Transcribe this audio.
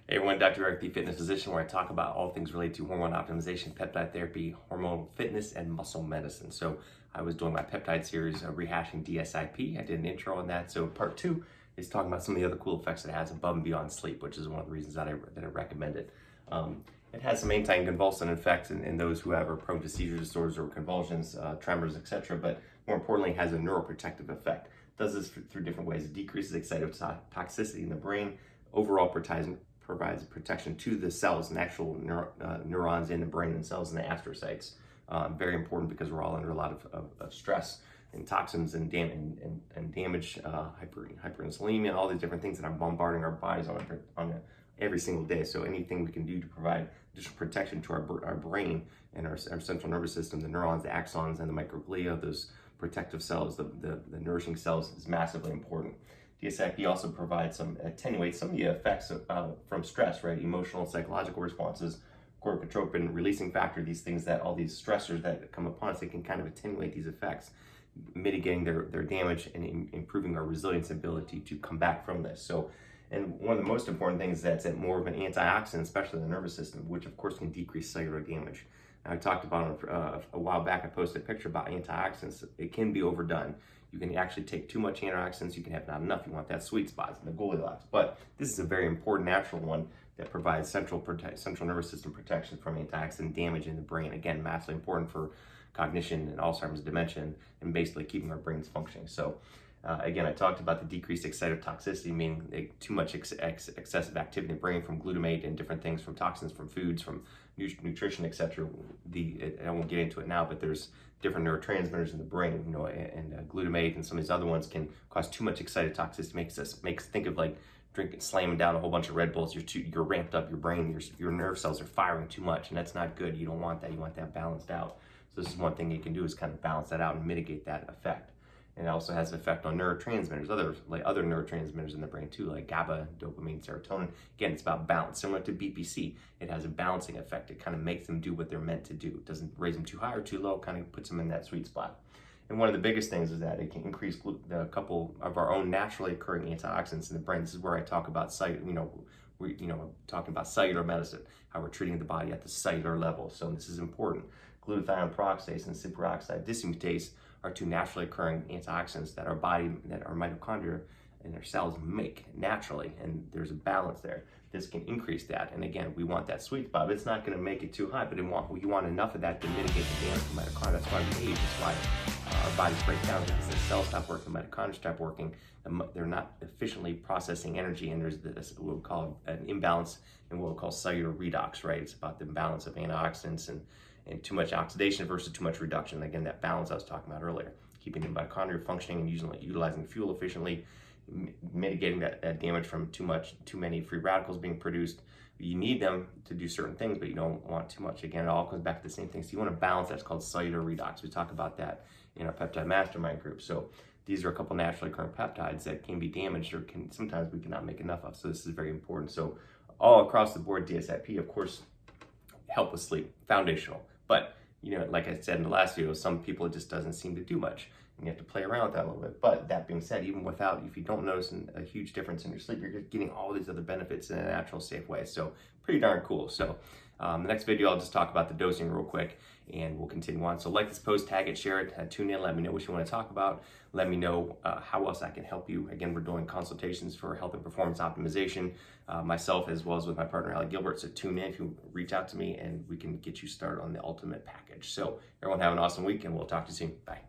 Hey everyone, Dr. Eric, the fitness physician, where I talk about all things related to hormone optimization, peptide therapy, hormonal fitness, and muscle medicine. So I was doing my peptide series, rehashing DSIP. I did an intro on that. So part two is talking about some of the other cool effects it has above and beyond sleep, which is one of the reasons that I recommend it. It has some anti-convulsant effects in those who are prone to seizure disorders or convulsions, tremors, etc. But more importantly, it has a neuroprotective effect. It does this through different ways. It decreases excitotoxicity in the brain, overall provides protection to the cells and actual neurons in the brain themselves and the astrocytes. Very important because we're all under a lot of stress and toxins and damage, hyperinsulinemia, all these different things that are bombarding our bodies on every single day. So anything we can do to provide additional protection to our brain and our central nervous system, the neurons, the axons, and the microglia, those protective cells, the nourishing cells, is massively important. DSIP also attenuates some of the effects from stress, right? Emotional and psychological responses, corticotropin releasing factor, these things that all these stressors that come upon us, they can kind of attenuate these effects, mitigating their damage and improving our resilience ability to come back from this. So, and one of the most important things is that it's more of an antioxidant, especially in the nervous system, which of course can decrease cellular damage. I talked about it a while back. I posted a picture about antioxidants. It can be overdone. You can actually take too much antioxidants. You can have not enough. You want that sweet spot, the Goldilocks. But this is a very important natural one that provides central nervous system protection from antioxidant damage in the brain. Again, massively important for cognition and Alzheimer's, dementia, and basically keeping our brains functioning. So again, I talked about the decreased excitotoxicity, meaning too much excessive activity in the brain from glutamate and different things, from toxins, from foods, from nutrition, etc. I won't get into it now, but there's different neurotransmitters in the brain, and glutamate and some of these other ones can cause too much excitotoxicity. Makes think of like slamming down a whole bunch of Red Bulls. You're ramped up, your brain, your nerve cells are firing too much, and that's not good. You don't want that. You want that balanced out. So this is one thing you can do, is kind of balance that out and mitigate that effect. And it also has an effect on neurotransmitters, other neurotransmitters in the brain too, like GABA, dopamine, serotonin. Again, it's about balance. Similar to BPC, it has a balancing effect. It kind of makes them do what they're meant to do. It doesn't raise them too high or too low, kind of puts them in that sweet spot. And one of the biggest things is that it can increase a couple of our own naturally occurring antioxidants in the brain. This is where I talk about talking about cellular medicine, how we're treating the body at the cellular level. So this is important. Glutathione peroxidase and superoxide dismutase are two naturally occurring antioxidants that our mitochondria and our cells make naturally, and there's a balance there. This can increase that, and again, we want that sweet spot, but it's not going to make it too high, but you want enough of that to mitigate the damage to mitochondria. That's why we age. That's why our bodies break down, because the cells stop working, the mitochondria stop working, they're not efficiently processing energy, and there's this, what we call an imbalance in what we call cellular redox, right? It's about the balance of antioxidants and too much oxidation versus too much reduction. Again, that balance I was talking about earlier, keeping the mitochondria functioning and utilizing fuel efficiently, mitigating that damage from too many free radicals being produced. You need them to do certain things, but you don't want too much. Again, it all comes back to the same thing. So you want to balance. That's called cellular redox. We talk about that in our peptide mastermind group. So these are a couple naturally occurring peptides that can be damaged, or sometimes we cannot make enough of. So this is very important. So all across the board, DSIP, of course, help with sleep, foundational. But, like I said in the last video, some people, it just doesn't seem to do much. And you have to play around with that a little bit. But that being said, even without, if you don't notice a huge difference in your sleep, you're getting all these other benefits in a natural, safe way. So pretty darn cool. So the next video, I'll just talk about the dosing real quick, and we'll continue on. So like this post, tag it, share it, tune in, let me know what you want to talk about. Let me know how else I can help you. Again, we're doing consultations for health and performance optimization, myself as well as with my partner, Allie Gilbert. So tune in if you reach out to me, and we can get you started on the ultimate package. So everyone have an awesome week, and we'll talk to you soon. Bye.